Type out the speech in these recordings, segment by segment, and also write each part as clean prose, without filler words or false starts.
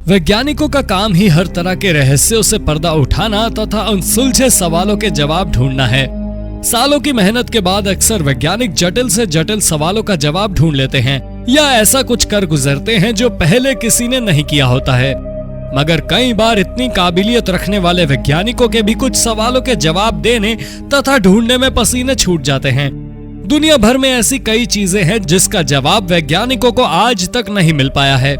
वैज्ञानिकों का काम ही हर तरह के रहस्यों से पर्दा उठाना तथा उन सुलझे सवालों के जवाब ढूंढना है। सालों की मेहनत के बाद अक्सर वैज्ञानिक जटिल से जटिल सवालों का जवाब ढूंढ लेते हैं या ऐसा कुछ कर गुजरते हैं जो पहले किसी ने नहीं किया होता है। मगर कई बार इतनी काबिलियत रखने वाले वैज्ञानिकों के भी कुछ सवालों के जवाब देने तथा ढूंढने में पसीने छूट जाते हैं। दुनिया भर में ऐसी कई चीजें हैं जिसका जवाब वैज्ञानिकों को आज तक नहीं मिल पाया है।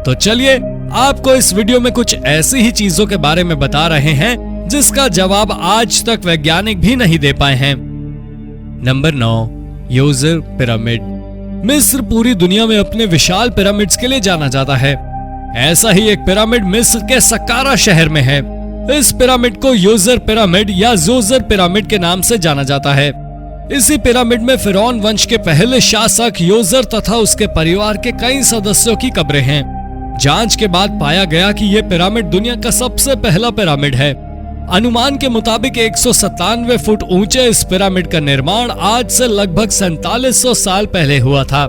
तो चलिए आपको इस वीडियो में कुछ ऐसी ही चीजों के बारे में बता रहे हैं जिसका जवाब आज तक वैज्ञानिक भी नहीं दे पाए हैं। Number 9, user pyramid. मिस्र पूरी दुनिया में अपने विशाल पिरामिड्स के लिए जाना जाता है। ऐसा ही एक पिरामिड मिस्र के सक्कारा शहर में है। इस पिरामिड को यूजर पिरामिड या जोजर पिरामिड के नाम से जाना जाता है। इसी पिरामिड में फिरौन वंश के पहले शासक यूजर तथा उसके परिवार के कई सदस्यों की कब्रें हैं। जांच के बाद पाया गया कि यह पिरामिड दुनिया का सबसे पहला पिरामिड है। अनुमान के मुताबिक 197 फुट ऊंचे इस पिरामिड का निर्माण आज से लगभग 4700 साल पहले हुआ था।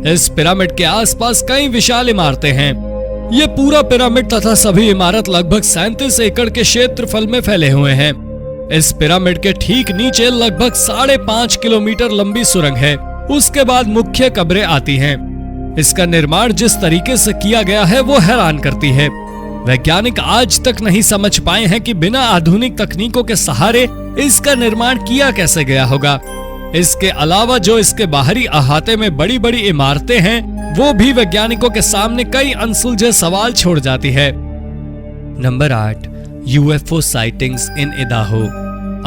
इस पिरामिड के आसपास कई विशाल इमारतें हैं। ये पूरा पिरामिड तथा सभी इमारत लगभग 37 एकड़ के क्षेत्रफल में फैले हुए हैं। इस पिरामिड के ठीक नीचे लगभग 5.5 किलोमीटर लंबी सुरंग है। उसके बाद मुख्य कब्रें आती हैं। इसका निर्माण जिस तरीके से किया गया है वो हैरान करती है। वैज्ञानिक आज तक नहीं समझ पाए हैं कि बिना आधुनिक तकनीकों के सहारे इसका निर्माण किया कैसे गया होगा। इसके अलावा जो इसके बाहरी अहाते में बड़ी बड़ी इमारतें हैं वो भी वैज्ञानिकों के सामने कई अनसुलझे सवाल छोड़ जाती है। नंबर 8, यूएफओ साइटिंग्स इन इदाहो।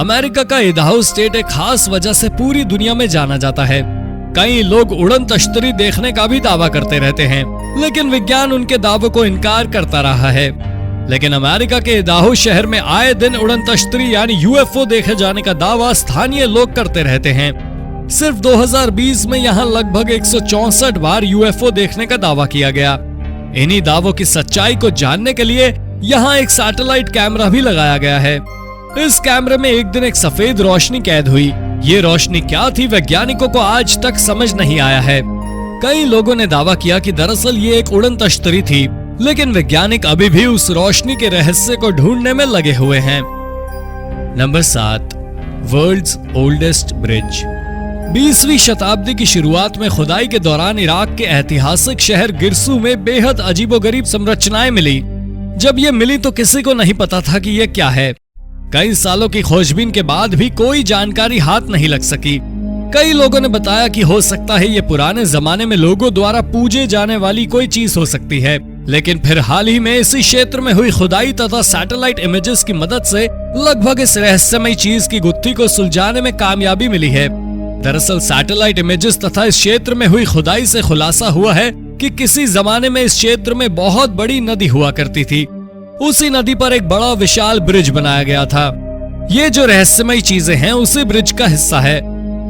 अमेरिका का इदाहो स्टेट एक खास वजह से पूरी दुनिया में जाना जाता है। कई लोग उड़न तश्तरी देखने का भी दावा करते रहते हैं, लेकिन विज्ञान उनके दावों को इनकार करता रहा है। लेकिन अमेरिका के इदाहो शहर में आए दिन उड़न तश्तरी यानी यूएफओ देखे जाने का दावा स्थानीय लोग करते रहते हैं। सिर्फ 2020 में यहाँ लगभग 164 बार यूएफओ देखने का दावा किया गया। इन्हीं दावों की सच्चाई को जानने के लिए यहाँ एक सैटेलाइट कैमरा भी लगाया गया है। इस कैमरे में एक दिन एक सफेद रोशनी कैद हुई। ये रोशनी क्या थी वैज्ञानिकों को आज तक समझ नहीं आया है। कई लोगों ने दावा किया कि दरअसल ये एक उड़न तश्तरी थी, लेकिन वैज्ञानिक अभी भी उस रोशनी के रहस्य को ढूंढने में लगे हुए हैं। Number 7, world's oldest bridge. 20वीं शताब्दी की शुरुआत में खुदाई के दौरान इराक के ऐतिहासिक शहर गिरसू में बेहद अजीबोगरीब संरचनाएं मिली। जब ये मिली तो किसी को नहीं पता था कि ये क्या है। कई सालों की खोजबीन के बाद भी कोई जानकारी हाथ नहीं लग सकी। कई लोगों ने बताया कि हो सकता है ये पुराने जमाने में लोगों द्वारा पूजे जाने वाली कोई चीज हो सकती है, लेकिन फिर हाल ही में इसी क्षेत्र में हुई खुदाई तथा सैटेलाइट इमेजेस की मदद से लगभग इस रहस्यमयी चीज की गुत्थी को सुलझाने में कामयाबी मिली है। दरअसल सैटेलाइट इमेजेस तथा इस क्षेत्र में हुई खुदाई से खुलासा हुआ है कि किसी जमाने में इस क्षेत्र में बहुत बड़ी नदी हुआ करती थी। उसी नदी पर एक बड़ा विशाल ब्रिज बनाया गया था। ये जो रहस्यमयी चीजें हैं उसी ब्रिज का हिस्सा है।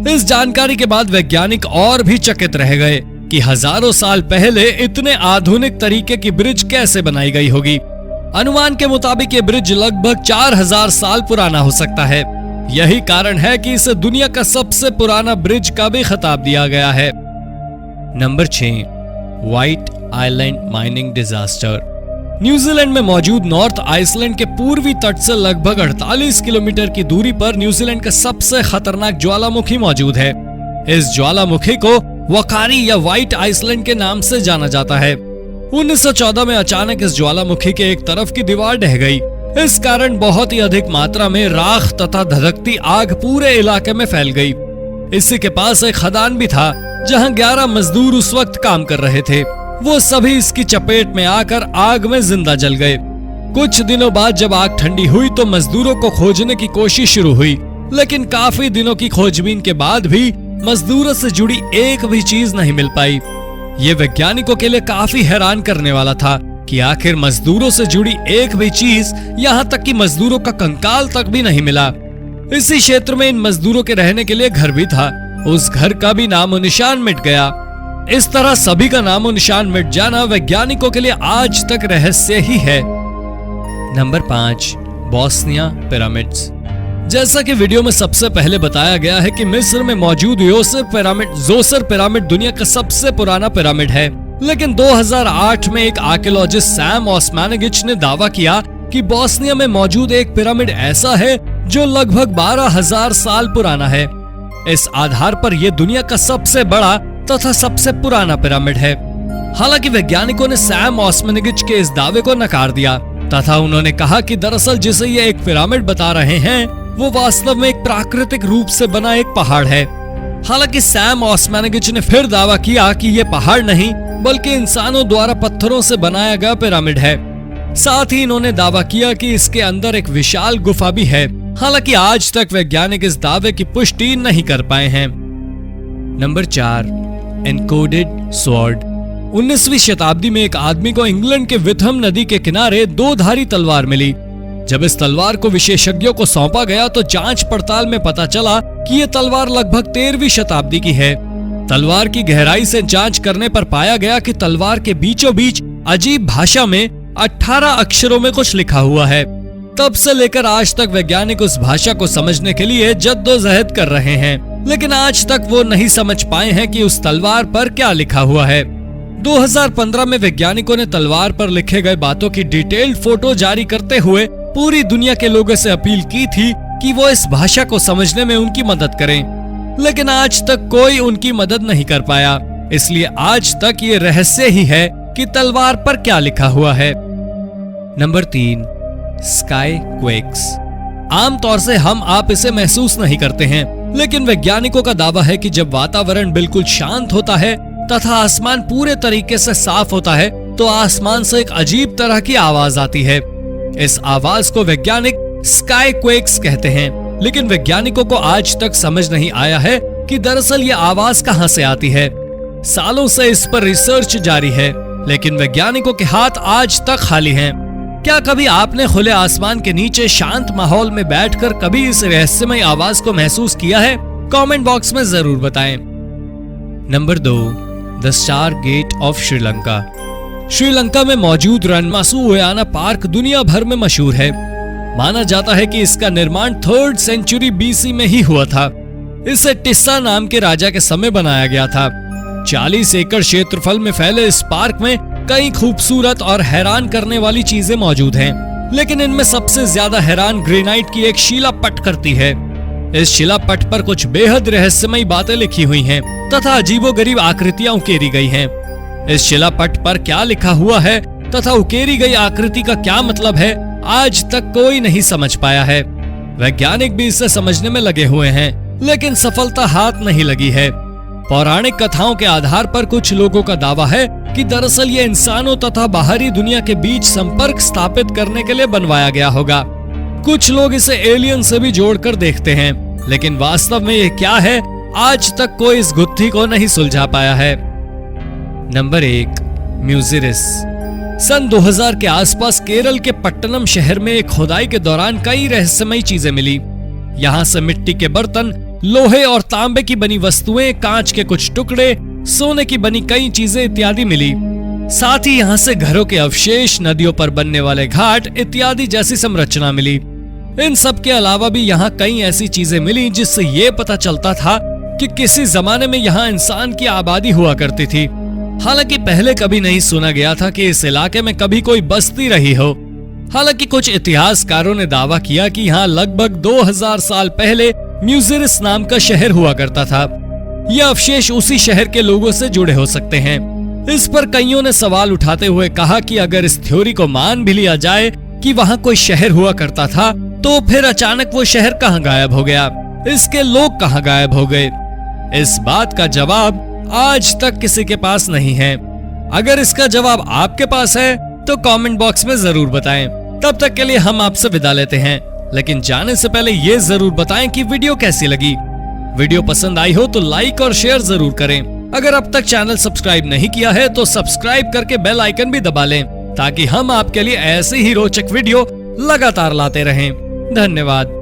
इस जानकारी के बाद वैज्ञानिक और भी चकित रह गए कि हजारों साल पहले इतने आधुनिक तरीके की ब्रिज कैसे बनाई गई होगी। अनुमान के मुताबिक ये ब्रिज लगभग 4000 साल पुराना हो सकता है। यही कारण है कि इसे दुनिया का सबसे पुराना ब्रिज का भी खिताब दिया गया है। Number 6, white island mining disaster. New Zealand में मौजूद नॉर्थ आइसलैंड के पूर्वी तट से लगभग 48 किलोमीटर की दूरी पर न्यूजीलैंड का सबसे खतरनाक ज्वालामुखी मौजूद है। इस ज्वालामुखी को वकारी या व्हाइट आइसलैंड के नाम से जाना जाता है। 1914 में अचानक इस ज्वालामुखी के एक तरफ की दीवार ढह गई। इस कारण बहुत ही अधिक मात्रा में राख तथा धधकती आग पूरे इलाके में फैल गई। इसी के पास एक खदान भी था जहां 11 मजदूर उस वक्त काम कर रहे थे। वो सभी इसकी चपेट में आकर आग में जिंदा जल गए। कुछ दिनों बाद जब आग ठंडी हुई तो मजदूरों को खोजने की कोशिश शुरू हुई, लेकिन काफी दिनों की खोजबीन के बाद भी मजदूरों से जुड़ी एक भी चीज नहीं मिल पाई। ये वैज्ञानिकों के लिए काफी हैरान करने वाला था कि आखिर मजदूरों से जुड़ी एक भी चीज, यहाँ तक कि मजदूरों का कंकाल तक भी नहीं मिला। इसी क्षेत्र में इन मजदूरों के रहने के लिए घर भी था। उस घर का भी नामो निशान मिट गया। इस तरह सभी का नामो निशान मिट जाना वैज्ञानिकों के लिए आज तक रहस्य ही है। Number 5, Bosnia pyramids. जैसा कि वीडियो में सबसे पहले बताया गया है कि मिस्र में मौजूद जोसर पिरामिड दुनिया का सबसे पुराना पिरामिड है। लेकिन 2008 में एक आर्कियोलॉजिस्ट सैम ओस्मानेगिच ने दावा किया कि बोस्निया में मौजूद एक पिरामिड ऐसा है जो लगभग 12,000 साल पुराना है। इस आधार पर यह दुनिया का सबसे बड़ा तथा सबसे पुराना पिरामिड है। हालांकि वैज्ञानिकों ने सैम ओस्मानेगिच के इस दावे को नकार दिया तथा उन्होंने कहा कि दरअसल जिसे ये एक पिरामिड बता रहे हैं वो वास्तव में एक प्राकृतिक रूप से बना एक पहाड़ है। हालांकि सैम ओस्मानेगिच ने फिर दावा किया कि ये पहाड़ नहीं बल्कि इंसानों द्वारा पत्थरों से बनाया गया पिरामिड है। साथ ही इन्होंने दावा किया कि इसके अंदर एक विशाल गुफा भी है। हालांकि आज तक वैज्ञानिक इस दावे की पुष्टि नहीं कर पाए हैं। Number 4, encoded sword. 19वीं शताब्दी में एक आदमी को इंग्लैंड के विथम नदी के किनारे 2-धारी तलवार मिली। जब इस तलवार को विशेषज्ञों को सौंपा गया तो जांच पड़ताल में पता चला कि ये तलवार लगभग 13वीं शताब्दी की है। तलवार की गहराई से जांच करने पर पाया गया कि तलवार के बीचों बीच अजीब भाषा में 18 अक्षरों में कुछ लिखा हुआ है। तब से लेकर आज तक वैज्ञानिक उस भाषा को समझने के लिए जद्दोजहद कर रहे हैं, लेकिन आज तक वो नहीं समझ पाए हैं कि उस तलवार पर क्या लिखा हुआ है। 2015 में वैज्ञानिकों ने तलवार पर लिखे गए बातों की डिटेल्ड फोटो जारी करते हुए पूरी दुनिया के लोगों से अपील की थी कि वो इस भाषा को समझने में उनकी मदद करें, लेकिन आज तक कोई उनकी मदद नहीं कर पाया। इसलिए आज तक ये रहस्य ही है कि तलवार पर क्या लिखा हुआ है। Number 3, sky quakes. आमतौर से हम आप इसे महसूस नहीं करते हैं, लेकिन वैज्ञानिकों का दावा है कि जब वातावरण बिल्कुल शांत होता है तथा आसमान पूरे तरीके से साफ होता है तो आसमान से एक अजीब तरह की आवाज आती है। इस आवाज को वैज्ञानिक स्काई क्वेक्स कहते हैं, लेकिन वैज्ञानिकों को आज तक समझ नहीं आया है कि दरअसल ये आवाज कहां से आती है। सालों से इस पर रिसर्च जारी है, लेकिन वैज्ञानिकों के हाथ आज तक खाली हैं। क्या कभी आपने खुले आसमान के नीचे शांत माहौल में बैठकर कभी इस रहस्यमय आवाज को महसूस किया है? कमेंट बॉक्स में जरूर बताएं। Number 2, the star gate of Sri Lanka. Sri Lanka में मौजूद रनमासुवयाना पार्क दुनिया भर में मशहूर है। माना जाता है कि इसका निर्माण 3rd सेंचुरी BC में ही हुआ था। इसे टिस्सा नाम के राजा के समय बनाया गया था। 40 एकड़ क्षेत्रफल में फैले इस पार्क में कई खूबसूरत और हैरान करने वाली चीजें मौजूद हैं, लेकिन इनमें सबसे ज्यादा हैरान ग्रेनाइट की एक शिलापट करती है। इस शिलापट पर कुछ बेहद रहस्यमयी बातें लिखी हुई हैं तथा अजीबोगरीब आकृतियां उकेरी गई हैं। इस शिलापट पर क्या लिखा हुआ है तथा उकेरी गई आकृति का क्या मतलब है, आज तक कोई नहीं समझ पाया है। वैज्ञानिक भी इसे समझने में लगे हुए हैं, लेकिन सफलता हाथ नहीं लगी है। पौराणिक कथाओं के आधार पर कुछ लोगों का दावा है कि दरअसल ये इंसानों तथा बाहरी दुनिया के बीच संपर्क स्थापित करने के लिए बनवाया गया होगा। कुछ लोग इसे एलियन से भी जोड़कर देखते हैं, लेकिन वास्तव में ये क्या है, आज तक कोई इस गुत्थी को नहीं सुलझा पाया है। नंबर 1, म्यूजिरिस। सन 2000 के आसपास केरल के पट्टनम शहर में एक खुदाई के दौरान कई रहस्यमयी चीजें मिली। यहाँ से मिट्टी के बर्तन, लोहे और तांबे की बनी वस्तुएं, कांच के कुछ टुकड़े, सोने की बनी कई चीजें इत्यादि मिली। साथ ही यहाँ से घरों के अवशेष, नदियों पर बनने वाले घाट इत्यादि जैसी संरचना मिली। इन सब के अलावा भी यहाँ कई ऐसी चीजें मिली जिससे ये पता चलता था कि किसी जमाने में यहाँ इंसान की आबादी हुआ करती थी। हालांकि पहले कभी नहीं सुना गया था कि इस इलाके में कभी कोई बस्ती रही हो। हालांकि कुछ इतिहासकारों ने दावा किया कि यहाँ लगभग 2000 साल पहले म्यूजिरिस नाम का शहर हुआ करता था। यह अवशेष उसी शहर के लोगों से जुड़े हो सकते हैं। इस पर कईयों ने सवाल उठाते हुए कहा कि अगर इस थ्योरी को मान भी लिया जाए कि वहाँ कोई शहर हुआ करता था, तो फिर अचानक वो शहर कहाँ गायब हो गया, इसके लोग कहाँ गायब हो गए? इस बात का जवाब आज तक किसी के पास नहीं है। अगर इसका जवाब आपके पास है तो कमेंट बॉक्स में जरूर बताएं। तब तक के लिए हम आपसे विदा लेते हैं, लेकिन जाने से पहले ये जरूर बताएं कि वीडियो कैसी लगी। वीडियो पसंद आई हो तो लाइक और शेयर जरूर करें। अगर अब तक चैनल सब्सक्राइब नहीं किया है तो सब्सक्राइब करके बेल आइकन भी दबा लें, ताकि हम आपके लिए ऐसे ही रोचक वीडियो लगातार लाते रहें। धन्यवाद।